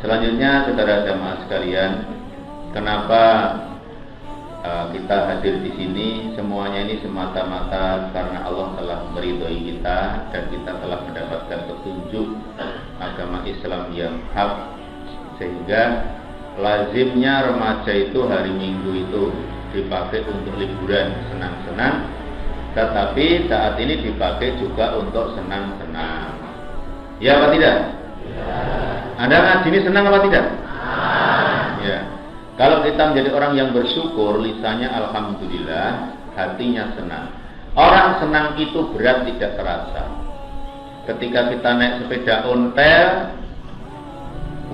Selanjutnya, saudara jamaah sekalian, kenapa kita hadir di sini? Semuanya ini semata-mata karena Allah telah meridhoi kita dan kita telah mendapatkan petunjuk agama Islam yang hak, sehingga lazimnya remaja itu hari Minggu itu dipakai untuk liburan, senang-senang, tetapi saat ini dipakai juga untuk senang-senang. Ya apa tidak? Ya. Anda ngaji ini senang apa tidak? Ya. Kalau kita menjadi orang yang bersyukur, lisannya alhamdulillah, hatinya senang. Orang senang itu berat tidak terasa. Ketika kita naik sepeda ontel,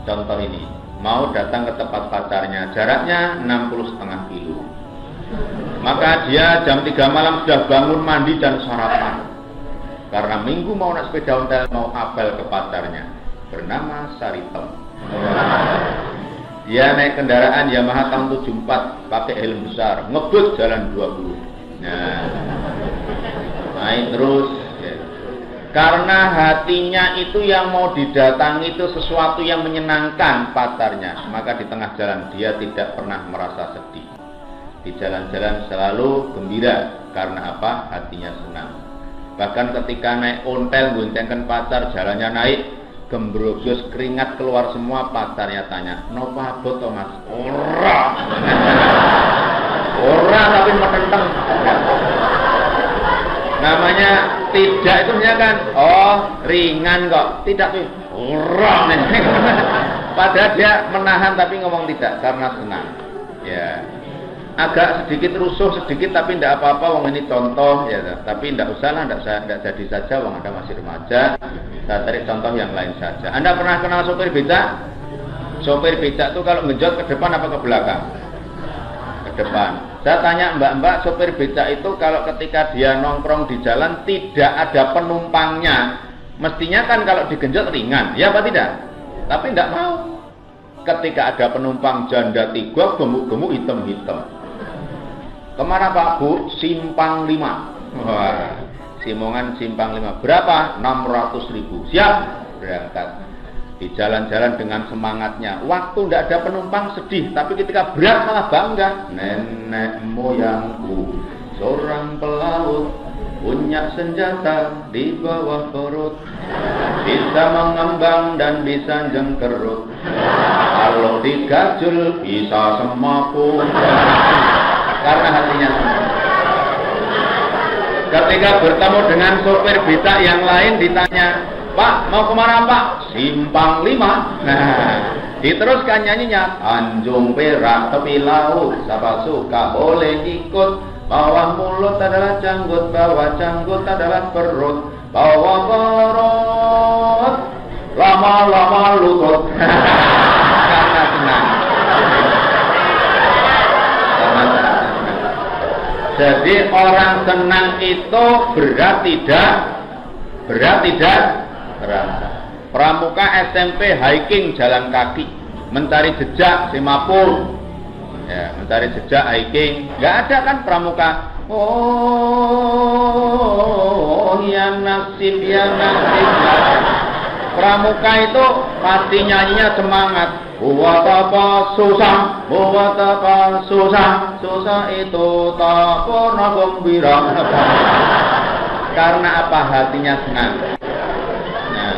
contoh ini, mau datang ke tempat pacarnya, jaraknya 60,5 kilo. Maka dia jam 3 malam sudah bangun, mandi dan sarapan. Karena Minggu mau naik sepeda ontel, mau apel ke pacarnya, bernama Saritem. Dia naik kendaraan Yamaha tahun 74, pakai helm besar, ngebut jalan 20. Nah, naik terus ya. Karena hatinya itu yang mau didatangi itu sesuatu yang menyenangkan pacarnya, maka di tengah jalan dia tidak pernah merasa sedih. Di jalan-jalan selalu gembira. Karena apa? Hatinya senang. Bahkan ketika naik ontel goncengkan pacar, jalannya naik, gembrogos, keringat keluar semua, pacarnya tanya, "Napa abot to, Mas?" Ora. Ora tapi metenteng. Namanya tidak itu kan, oh ringan kok, tidak tuh. Ora. Padahal dia menahan tapi ngomong tidak karena senang. Ya. Agak sedikit rusuh sedikit tapi tidak apa-apa, wong ini contoh ya, tapi tidak usahlah, tidak jadi saja, wong Anda masih remaja. Saya cari contoh yang lain saja. Anda pernah kenal sopir becak? Sopir becak itu kalau ngejot ke depan apa ke belakang? Ke depan. Saya tanya mbak-mbak, sopir becak itu kalau ketika dia nongkrong di jalan tidak ada penumpangnya, mestinya kan kalau digenjot ringan, ya apa tidak? Tapi tidak mau. Ketika ada penumpang janda 3, gemuk-gemuk, hitam-hitam. Kemana Pak Bu? Simpang 5. Wah, Simongan Simpang 5. Berapa? 600.000. Siap, berangkat. Di jalan-jalan dengan semangatnya. Waktu tidak ada penumpang sedih, tapi ketika berat malah bangga. Nenek moyangku seorang pelaut, punya senjata di bawah perut, bisa mengembang dan disanjung kerut. Kalau digajul bisa semaku. Karena hatinya senang. Ketika bertemu dengan sopir becak yang lain ditanya, "Pak, mau kemana Pak?" Simpang 5. Nah, diteruskan nyanyinya, Tanjung Perak tepi laut, siapa suka boleh ikut. Bawah mulut adalah janggut, bawah janggut adalah perut, bawah perut lama-lama lutut. Karena senang. Jadi orang senang itu berat tidak terasa. Pramuka SMP hiking jalan kaki, mencari jejak semapur. Ya, mencari jejak hiking. Enggak ada kan pramuka. Oh, ya nasib, ya nasib. Pramuka itu pasti nyanyinya semangat. Buat apa susah, buat apa susah, susah itu tak pernah gembira. Karena apa? Hatinya senang. Nah,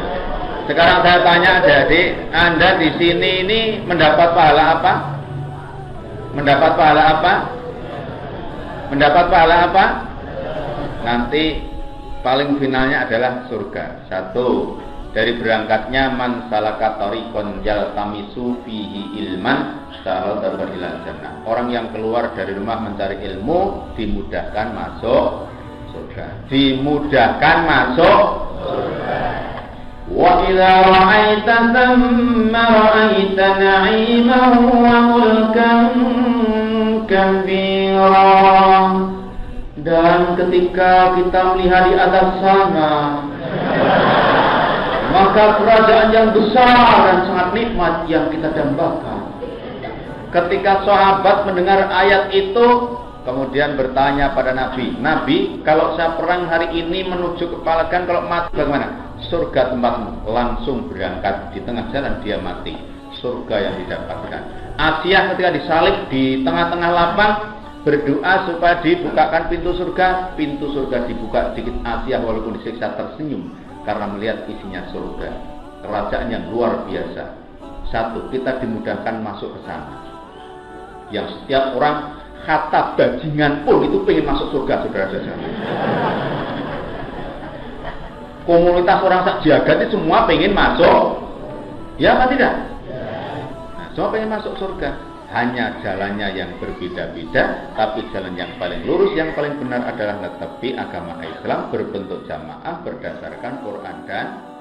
sekarang saya tanya, jadi Anda di sini ini mendapat pahala apa? Mendapat pahala apa? Mendapat pahala apa? Nanti paling finalnya adalah surga. 1. Dari berangkatnya man salaka tariqan yaltamisu fihi ilman sahala ilal jannah. Orang yang keluar dari rumah mencari ilmu dimudahkan masuk surga. Dimudahkan masuk surga. Wa idza ra'aita thamma ra'aita na'iman wa mulkan kabira. Dan ketika kita melihat di atas sana, maka kerajaan yang besar dan sangat nikmat yang kita dambakan. Ketika sahabat mendengar ayat itu, kemudian bertanya pada Nabi, "Nabi, kalau saya perang hari ini menuju ke Palagan, kalau mati bagaimana?" "Surga tempatmu." Langsung berangkat, di tengah jalan dia mati. surga yang didapatkan. Asiyah ketika disalib di tengah-tengah lapang berdoa supaya dibukakan pintu surga dibuka sedikit. Asiyah walaupun disiksa tersenyum karena melihat isinya surga, kerajaan yang luar biasa. Satu, kita dimudahkan masuk ke sana. Yang setiap orang kata bajingan pun itu pengen masuk surga, saudara-saudara. Komunitas orang sak jagat itu semua pengen masuk, ya apa tidak? Nah, semua pengen masuk surga. Hanya jalannya yang berbeda-beda, tapi jalan yang paling lurus, yang paling benar adalah tetap agama Islam berbentuk jamaah berdasarkan Quran dan